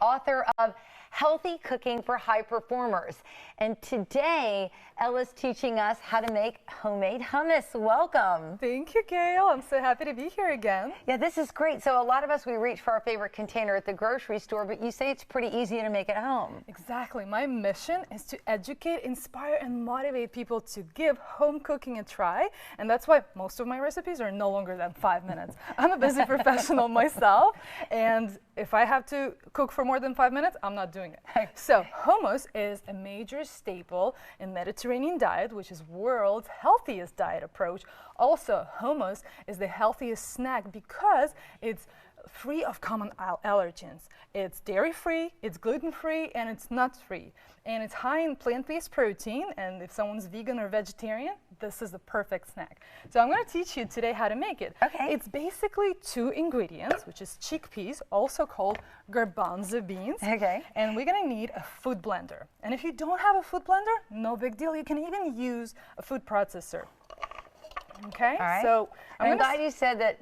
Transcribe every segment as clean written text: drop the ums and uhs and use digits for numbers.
author of Healthy Cooking for High Performers. And today, Ella's teaching us how to make homemade hummus. Welcome. Thank you, Gail. I'm so happy to be here again. Yeah, this is great. So a lot of us, we reach for our favorite container at the grocery store, but you say it's pretty easy to make at home. Exactly. My mission is to educate, inspire, and motivate people to give home cooking a try. And that's why most of my recipes are no longer than 5 minutes. I'm a busy professional myself, and if I have to cook for more than 5 minutes, I'm not doing it. So hummus is a major staple in Mediterranean diet, which is world's healthiest diet approach. Also, hummus is the healthiest snack because it's free of common allergens. It's dairy-free, it's gluten-free, and it's nut-free. And it's high in plant-based protein, and if someone's vegan or vegetarian, this is the perfect snack. So I'm going to teach you today how to make it. Okay. It's basically 2 ingredients, which is chickpeas, also called garbanzo beans. Okay. And we're going to need a food blender. And if you don't have a food blender, no big deal. You can even use a food processor. Okay? All right. So I'm glad you said that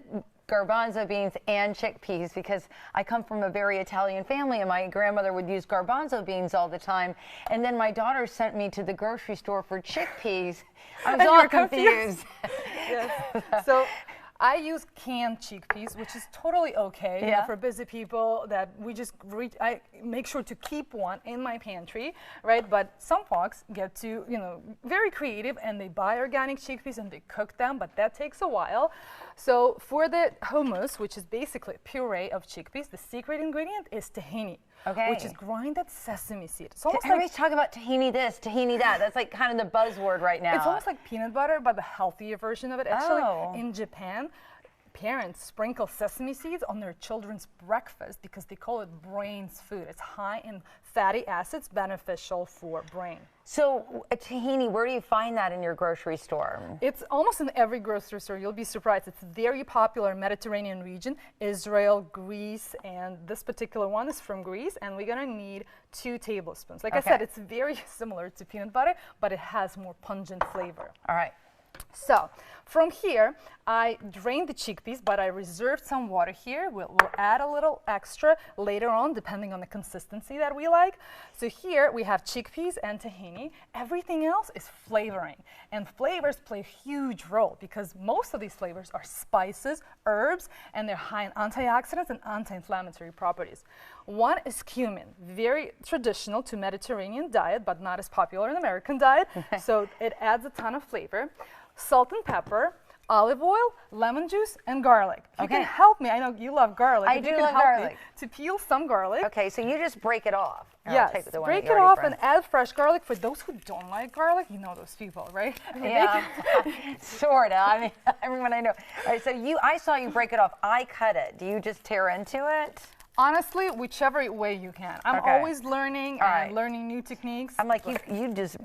garbanzo beans and chickpeas, because I come from a very Italian family and my grandmother would use garbanzo beans all the time, and then my daughter sent me to the grocery store for chickpeas. I was all confused. Yes. So I use canned chickpeas, which is totally okay, you know, for busy people that we just I make sure to keep one in my pantry, right? But some folks get to, you know, very creative and they buy organic chickpeas and they cook them, but that takes a while. So for the hummus, which is basically a puree of chickpeas, the secret ingredient is tahini. Okay. Which is grinded sesame seed. It's almost everybody's talking about tahini this, tahini that. That's like kind of the buzzword right now. It's almost like peanut butter, but the healthier version of it. Actually, in Japan, parents sprinkle sesame seeds on their children's breakfast because they call it brain's food. It's high in fatty acids, beneficial for brain. So a tahini, where do you find that in your grocery store? It's almost in every grocery store. You'll be surprised. It's very popular in Mediterranean region, Israel, Greece, and this particular one is from Greece, and we're gonna need 2 tablespoons. Like I said, it's very similar to peanut butter, but it has more pungent flavor. All right. So from here, I drained the chickpeas, but I reserved some water here. We'll add a little extra later on, depending on the consistency that we like. So here we have chickpeas and tahini. Everything else is flavoring. And flavors play a huge role because most of these flavors are spices, herbs, and they're high in antioxidants and anti-inflammatory properties. One is cumin, very traditional to Mediterranean diet, but not as popular in American diet. So it adds a ton of flavor. Salt and pepper, olive oil, lemon juice, and garlic. You can help me. I know you love garlic. I do love garlic. To peel some garlic. Okay, so you just break it off. Yes, break it off and add fresh garlic. For those who don't like garlic, you know those people, right? Yeah, sort of. I mean, everyone I know. All right, so I saw you break it off. I cut it. Do you just tear into it? Honestly, whichever way you can. I'm always learning and learning new techniques. I'm like, you just...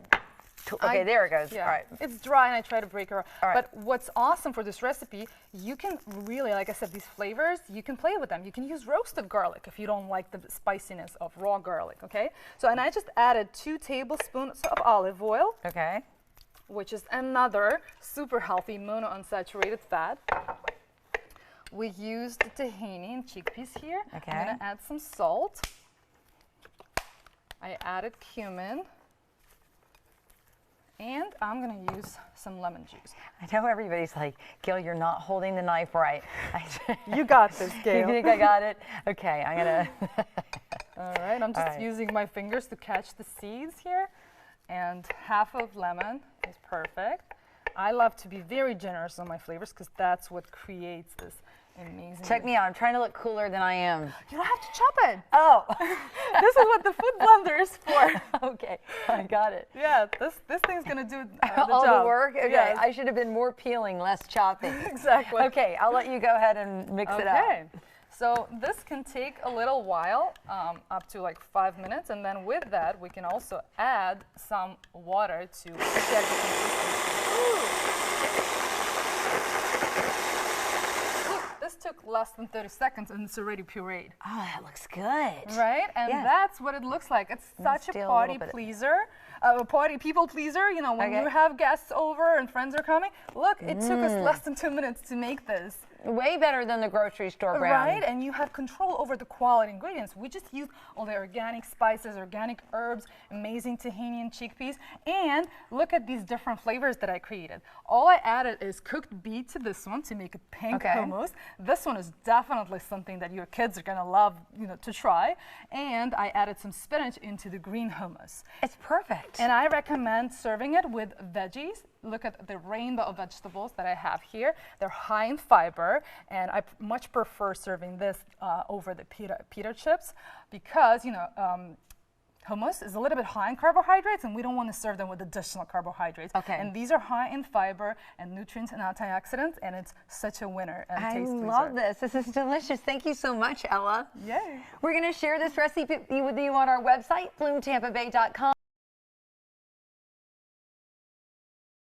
Okay, there it goes. Yeah. All right. It's dry and I try to break it off. Right. But what's awesome for this recipe, you can really, like I said, these flavors, you can play with them. You can use roasted garlic if you don't like the spiciness of raw garlic, okay? So, and I just added 2 tablespoons of olive oil. Okay. Which is another super healthy monounsaturated fat. We used the tahini and chickpeas here. Okay. I'm gonna add some salt. I added cumin. And I'm going to use some lemon juice. I know everybody's like, Gail, you're not holding the knife right. You got this, Gail. You think I got it? Okay, I'm going to... All right, I'm just using my fingers to catch the seeds here. And half of lemon is perfect. I love to be very generous on my flavors because that's what creates this amazing... Check me out. I'm trying to look cooler than I am. You don't have to chop it. Oh. This is what the food blender is for. Okay, I got it. Yeah, this thing's going to do all job. the work? Okay, yes. I should have been more peeling, less chopping. Exactly. Okay, I'll let you go ahead and mix it up. Okay. So this can take a little while, up to like 5 minutes, and then with that we can also add some water to check the consistency. This took less than 30 seconds and it's already pureed. Oh, that looks good. Right? And that's what it looks like. It's such a party pleaser. People pleaser, you know, when you have guests over and friends are coming. Look, it took us less than 2 minutes to make this. Way better than the grocery store brand. Right, and you have control over the quality ingredients. We just use all the organic spices, organic herbs, amazing tahini and chickpeas, and look at these different flavors that I created. All I added is cooked beet to this one to make a pink hummus. This one is definitely something that your kids are gonna love, to try. And I added some spinach into the green hummus. It's perfect. And I recommend serving it with veggies. Look at the rainbow of vegetables that I have here. They're high in fiber, and I much prefer serving this over the pita chips because, hummus is a little bit high in carbohydrates, and we don't want to serve them with additional carbohydrates. Okay. And these are high in fiber and nutrients and antioxidants, and it's such a winner and tasty. I love this. This is delicious. Thank you so much, Ella. Yay. We're going to share this recipe with you on our website, bloomtampabay.com.